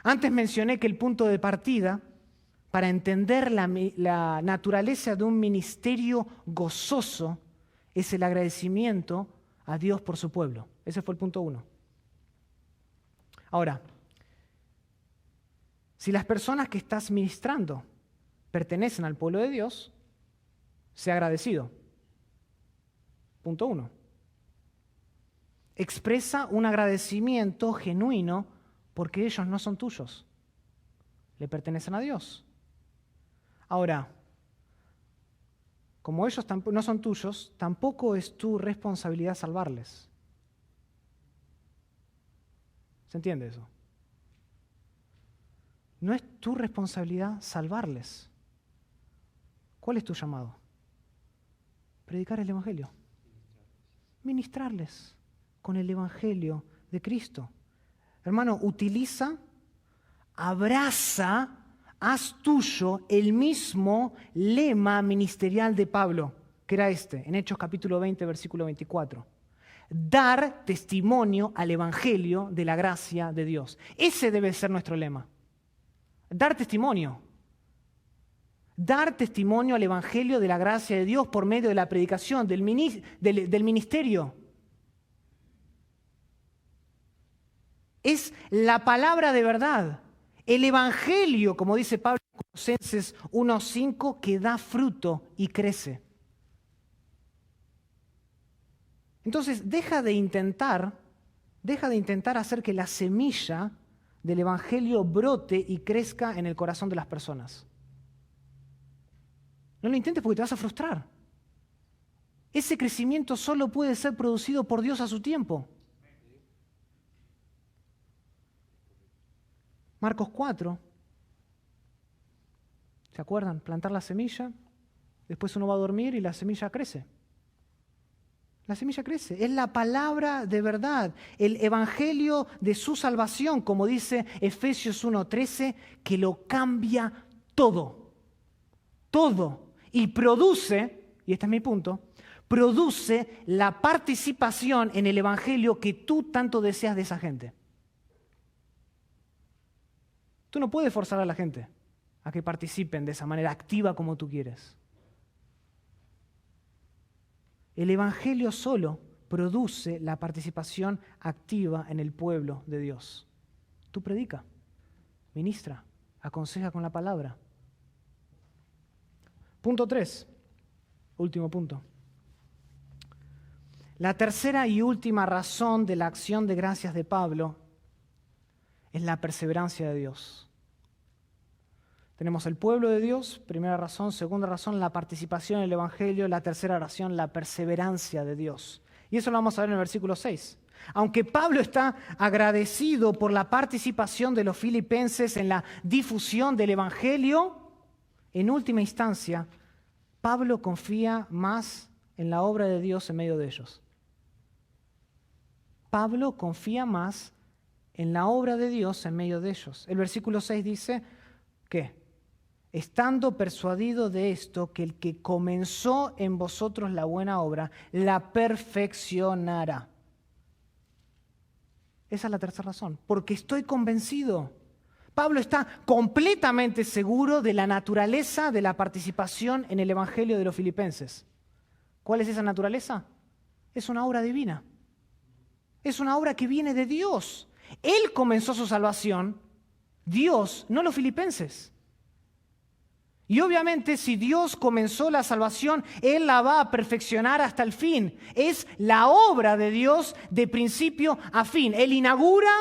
Antes mencioné que el punto de partida para entender la naturaleza de un ministerio gozoso es el agradecimiento a Dios por su pueblo. Ese fue el punto 1. Ahora, si las personas que estás ministrando pertenecen al pueblo de Dios, sé agradecido. Punto 1. Expresa un agradecimiento genuino porque ellos no son tuyos. Le pertenecen a Dios. Ahora, como ellos no son tuyos, tampoco es tu responsabilidad salvarles. ¿Se entiende eso? No es tu responsabilidad salvarles. ¿Cuál es tu llamado? Predicar el Evangelio. Ministrarles con el Evangelio de Cristo. Hermano, utiliza, abraza, haz tuyo el mismo lema ministerial de Pablo, que era en Hechos capítulo 20, versículo 24. Dar testimonio al Evangelio de la gracia de Dios. Ese debe ser nuestro lema. Dar testimonio. Dar testimonio al Evangelio de la gracia de Dios por medio de la predicación, del ministerio. Es la palabra de verdad. El Evangelio, como dice Pablo en Colosenses 1:5, que da fruto y crece. Entonces, deja de intentar hacer que la semilla del Evangelio brote y crezca en el corazón de las personas. No lo intentes porque te vas a frustrar. Ese crecimiento solo puede ser producido por Dios a su tiempo. Marcos 4. ¿Se acuerdan? Plantar la semilla, después uno va a dormir y la semilla crece. La semilla crece, es la palabra de verdad, el evangelio de su salvación, como dice Efesios 1:13, que lo cambia todo. todo, y produce, y este es mi punto, produce la participación en el evangelio que tú tanto deseas de esa gente. Tú no puedes forzar a la gente a que participen de esa manera activa como tú quieres. El evangelio solo produce la participación activa en el pueblo de Dios. Tú predica, ministra, aconseja con la palabra. Punto 3, último punto. La tercera y última razón de la acción de gracias de Pablo es la perseverancia de Dios. Tenemos el pueblo de Dios, primera razón. Segunda razón, la participación en el evangelio. La tercera razón, la perseverancia de Dios. Y eso lo vamos a ver en el versículo 6. Aunque Pablo está agradecido por la participación de los filipenses en la difusión del evangelio, en última instancia, Pablo confía más en la obra de Dios en medio de ellos. Pablo confía más en la obra de Dios en medio de ellos. El versículo 6 dice, ¿qué? Estando persuadido de esto, que el que comenzó en vosotros la buena obra, la perfeccionará. Esa es la tercera razón, porque estoy convencido. Pablo está completamente seguro de la naturaleza de la participación en el evangelio de los filipenses. ¿Cuál es esa naturaleza? Es una obra divina. Es una obra que viene de Dios. Él comenzó su salvación, Dios, no los filipenses. Y obviamente si Dios comenzó la salvación, Él la va a perfeccionar hasta el fin. Es la obra de Dios de principio a fin. Él inaugura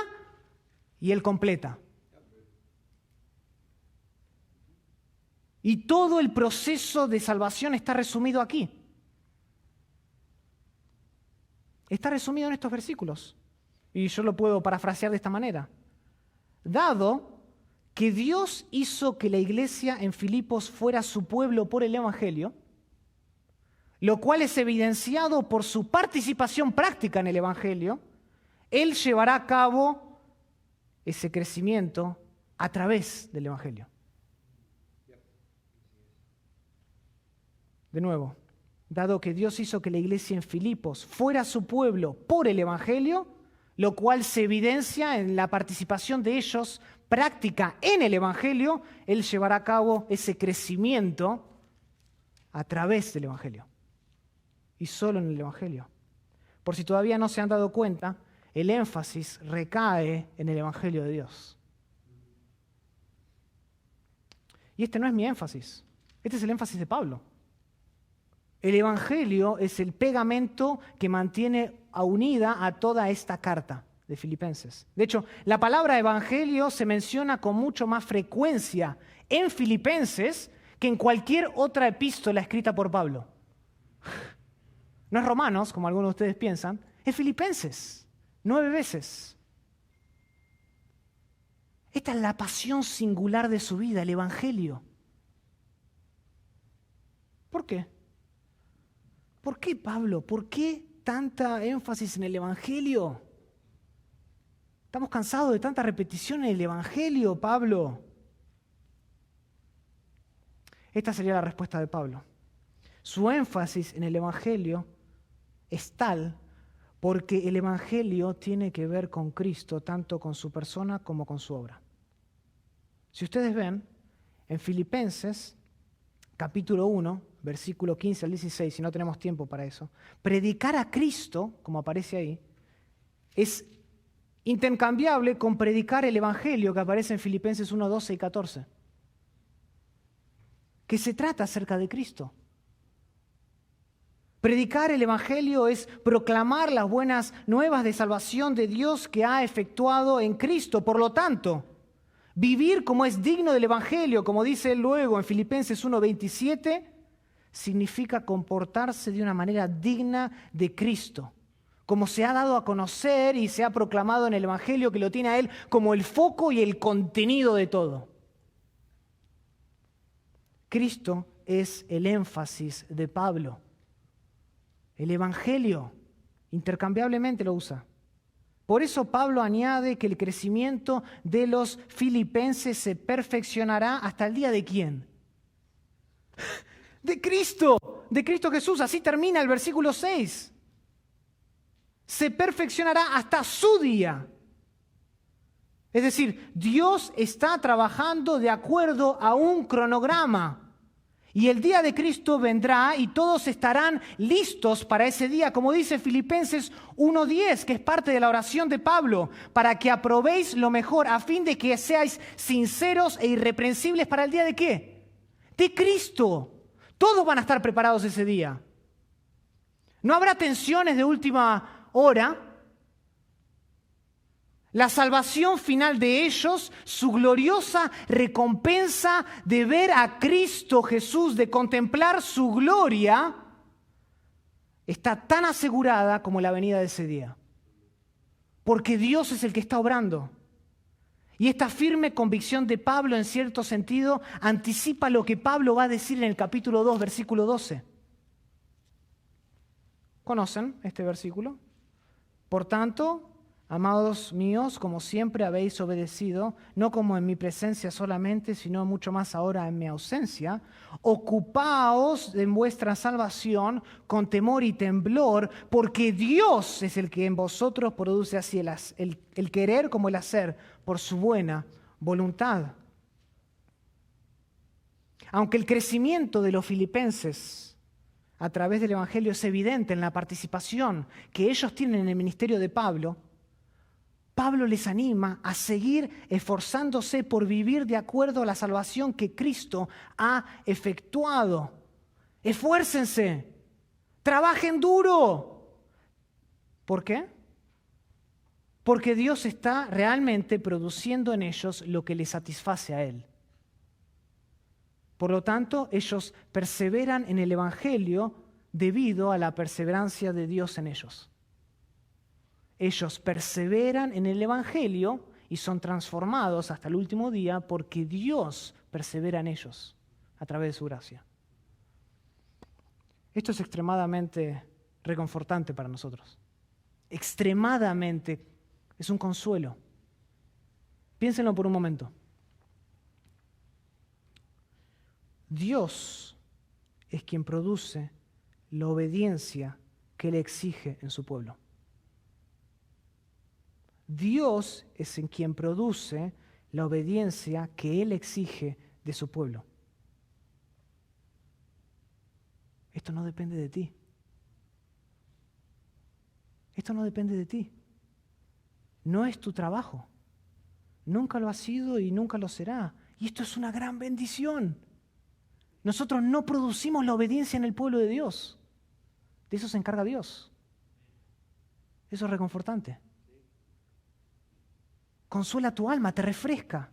y Él completa. Y todo el proceso de salvación está resumido aquí. Está resumido en estos versículos. Y yo lo puedo parafrasear de esta manera. Dado que Dios hizo que la iglesia en Filipos fuera su pueblo por el evangelio, lo cual es evidenciado por su participación práctica en el evangelio, Él llevará a cabo ese crecimiento a través del evangelio. De nuevo, dado que Dios hizo que la iglesia en Filipos fuera su pueblo por el evangelio, lo cual se evidencia en la participación de ellos práctica en el evangelio, Él llevará a cabo ese crecimiento a través del evangelio y solo en el evangelio. Por si todavía no se han dado cuenta, el énfasis recae en el evangelio de Dios. Y este no es mi énfasis, este es el énfasis de Pablo. El evangelio es el pegamento que mantiene unida a toda esta carta de Filipenses. De hecho, la palabra evangelio se menciona con mucho más frecuencia en Filipenses que en cualquier otra epístola escrita por Pablo. No es Romanos, como algunos de ustedes piensan, es Filipenses, 9 veces. Esta es la pasión singular de su vida, el evangelio. ¿Por qué? ¿Por qué, Pablo? ¿Por qué tanta énfasis en el evangelio? Estamos cansados de tanta repetición en el evangelio, Pablo. Esta sería la respuesta de Pablo. Su énfasis en el evangelio es tal porque el evangelio tiene que ver con Cristo, tanto con su persona como con su obra. Si ustedes ven, en Filipenses, capítulo 1, versículo 15 al 16, si no tenemos tiempo para eso, predicar a Cristo, como aparece ahí, es intercambiable con predicar el evangelio que aparece en Filipenses 1, 12 y 14, que se trata acerca de Cristo. Predicar el evangelio es proclamar las buenas nuevas de salvación de Dios que ha efectuado en Cristo. Por lo tanto, vivir como es digno del evangelio, como dice él luego en Filipenses 1:27, significa comportarse de una manera digna de Cristo, como se ha dado a conocer y se ha proclamado en el evangelio, que lo tiene a él como el foco y el contenido de todo. Cristo es el énfasis de Pablo. El evangelio intercambiablemente lo usa. Por eso Pablo añade que el crecimiento de los filipenses se perfeccionará hasta el día de ¿quién? De Cristo Jesús. Así termina el versículo 6. Se perfeccionará hasta su día. Es decir, Dios está trabajando de acuerdo a un cronograma. Y el día de Cristo vendrá y todos estarán listos para ese día, como dice Filipenses 1:10, que es parte de la oración de Pablo, para que aprobéis lo mejor, a fin de que seáis sinceros e irreprensibles para el día de ¿qué? De Cristo. Todos van a estar preparados ese día. No habrá tensiones de última hora. La salvación final de ellos, su gloriosa recompensa de ver a Cristo Jesús, de contemplar su gloria, está tan asegurada como la venida de ese día. Porque Dios es el que está obrando. Y esta firme convicción de Pablo, en cierto sentido, anticipa lo que Pablo va a decir en el capítulo 2, versículo 12. ¿Conocen este versículo? Por tanto, amados míos, como siempre habéis obedecido, no como en mi presencia solamente, sino mucho más ahora en mi ausencia, ocupaos en vuestra salvación con temor y temblor, porque Dios es el que en vosotros produce así el querer como el hacer por su buena voluntad. Aunque el crecimiento de los filipenses a través del Evangelio es evidente en la participación que ellos tienen en el ministerio de Pablo, Pablo les anima a seguir esforzándose por vivir de acuerdo a la salvación que Cristo ha efectuado. Esfuércense, trabajen duro. ¿Por qué? Porque Dios está realmente produciendo en ellos lo que les satisface a Él. Por lo tanto, ellos perseveran en el Evangelio debido a la perseverancia de Dios en ellos. Ellos perseveran en el Evangelio y son transformados hasta el último día porque Dios persevera en ellos a través de su gracia. Esto es extremadamente reconfortante para nosotros. Extremadamente es un consuelo. Piénsenlo por un momento. Dios es quien produce la obediencia que Él exige en su pueblo. Dios es en quien produce la obediencia que Él exige de su pueblo. Esto no depende de ti. Esto no depende de ti. No es tu trabajo. Nunca lo ha sido y nunca lo será. Y esto es una gran bendición. Nosotros no producimos la obediencia en el pueblo de Dios. De eso se encarga Dios. Eso es reconfortante. Consuela tu alma, te refresca.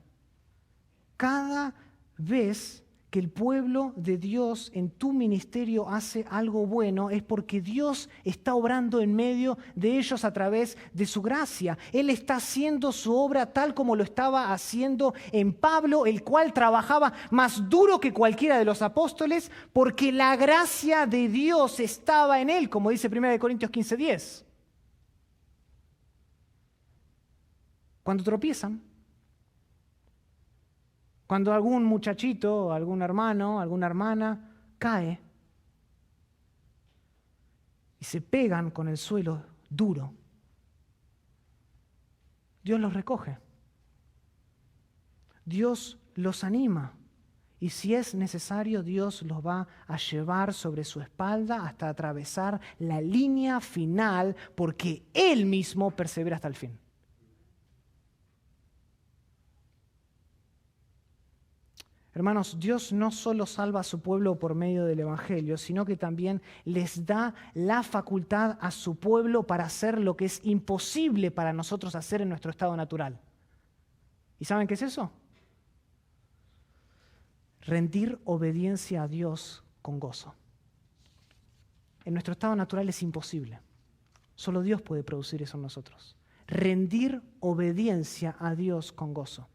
Cada vez que el pueblo de Dios en tu ministerio hace algo bueno es porque Dios está obrando en medio de ellos a través de su gracia. Él está haciendo su obra tal como lo estaba haciendo en Pablo, el cual trabajaba más duro que cualquiera de los apóstoles porque la gracia de Dios estaba en él, como dice 1 Corintios 15:10. Cuando tropiezan, cuando algún muchachito, algún hermano, alguna hermana cae y se pegan con el suelo duro, Dios los recoge. Dios los anima. Y si es necesario, Dios los va a llevar sobre su espalda hasta atravesar la línea final, porque Él mismo persevera hasta el fin. Hermanos, Dios no solo salva a su pueblo por medio del Evangelio, sino que también les da la facultad a su pueblo para hacer lo que es imposible para nosotros hacer en nuestro estado natural. ¿Y saben qué es eso? Rendir obediencia a Dios con gozo. En nuestro estado natural es imposible. Solo Dios puede producir eso en nosotros. Rendir obediencia a Dios con gozo.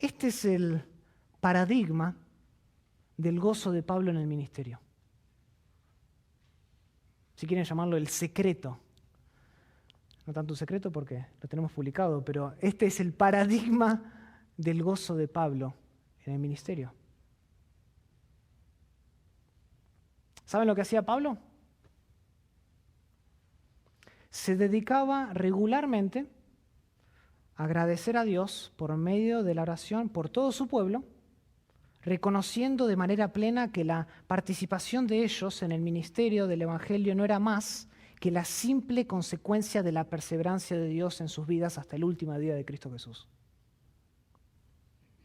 Este es el paradigma del gozo de Pablo en el ministerio. Si quieren llamarlo el secreto. No tanto un secreto porque lo tenemos publicado, pero este es el paradigma del gozo de Pablo en el ministerio. ¿Saben lo que hacía Pablo? Se dedicaba regularmente a agradecer a Dios por medio de la oración por todo su pueblo, reconociendo de manera plena que la participación de ellos en el ministerio del Evangelio no era más que la simple consecuencia de la perseverancia de Dios en sus vidas hasta el último día de Cristo Jesús.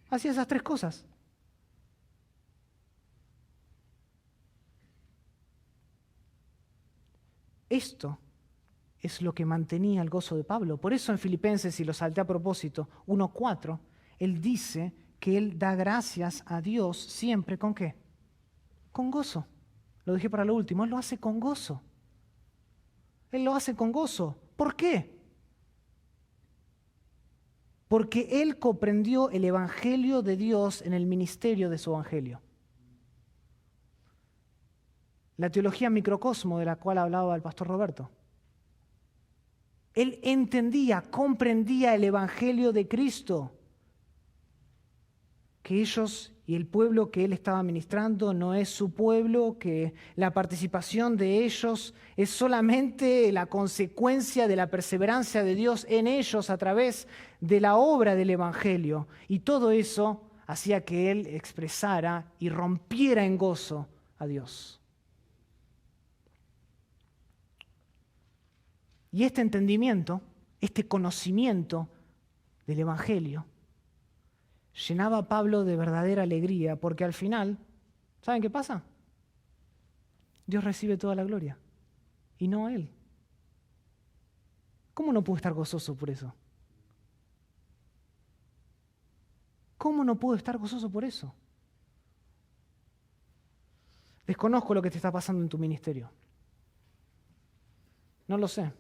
Hacía esas tres cosas. Esto es lo que mantenía el gozo de Pablo. Por eso en Filipenses, y lo salté a propósito, 1:4, él dice que él da gracias a Dios siempre, ¿con qué? Con gozo. Lo dejé para lo último, él lo hace con gozo. Él lo hace con gozo. ¿Por qué? Porque él comprendió el evangelio de Dios en el ministerio de su evangelio. La teología microcosmo de la cual hablaba el pastor Roberto. Él entendía, comprendía el evangelio de Cristo, que ellos y el pueblo que él estaba ministrando no es su pueblo, que la participación de ellos es solamente la consecuencia de la perseverancia de Dios en ellos a través de la obra del evangelio. Y todo eso hacía que él expresara y rompiera en gozo a Dios. Y este entendimiento, este conocimiento del evangelio, llenaba a Pablo de verdadera alegría, porque al final, ¿saben qué pasa? Dios recibe toda la gloria, y no él. ¿Cómo no pudo estar gozoso por eso? ¿Cómo no pudo estar gozoso por eso? Desconozco lo que te está pasando en tu ministerio. No lo sé.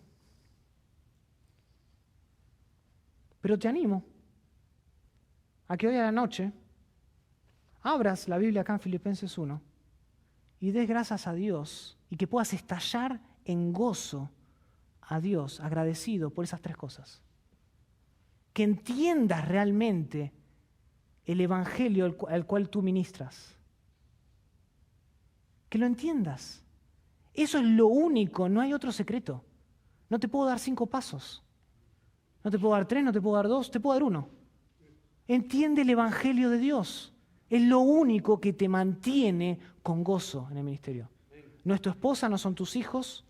Pero te animo a que hoy a la noche abras la Biblia acá en Filipenses 1 y des gracias a Dios y que puedas estallar en gozo a Dios, agradecido por esas tres cosas. Que entiendas realmente el evangelio al cual tú ministras. Que lo entiendas. Eso es lo único, no hay otro secreto. No te puedo dar 5 pasos. No te puedo dar 3, no te puedo dar 2, te puedo dar 1. Entiende el evangelio de Dios. Es lo único que te mantiene con gozo en el ministerio. No es tu esposa, no son tus hijos,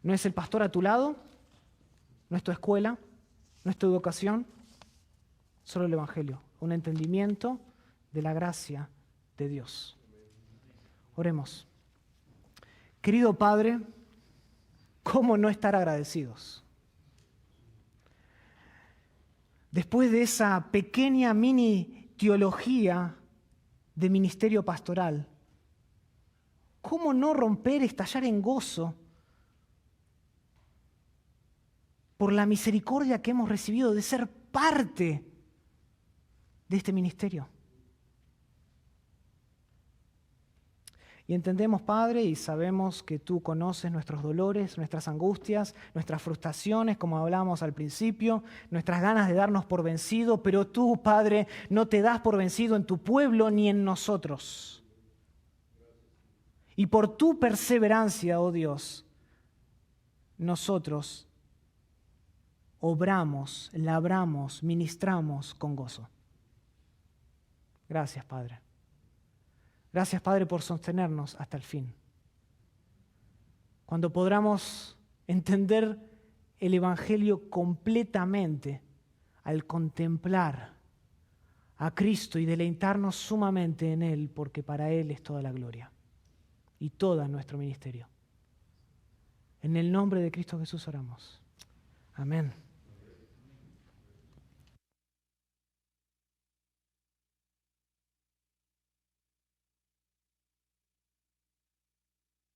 no es el pastor a tu lado, no es tu escuela, no es tu educación, solo el evangelio. Un entendimiento de la gracia de Dios. Oremos. Querido Padre, ¿cómo no estar agradecidos? Después de esa pequeña mini teología de ministerio pastoral, ¿cómo no romper, estallar en gozo por la misericordia que hemos recibido de ser parte de este ministerio? Y entendemos, Padre, y sabemos que tú conoces nuestros dolores, nuestras angustias, nuestras frustraciones, como hablábamos al principio, nuestras ganas de darnos por vencido, pero tú, Padre, no te das por vencido en tu pueblo ni en nosotros. Y por tu perseverancia, oh Dios, nosotros obramos, labramos, ministramos con gozo. Gracias, Padre. Gracias, Padre, por sostenernos hasta el fin. Cuando podamos entender el Evangelio completamente al contemplar a Cristo y deleitarnos sumamente en Él, porque para Él es toda la gloria y todo nuestro ministerio. En el nombre de Cristo Jesús oramos. Amén.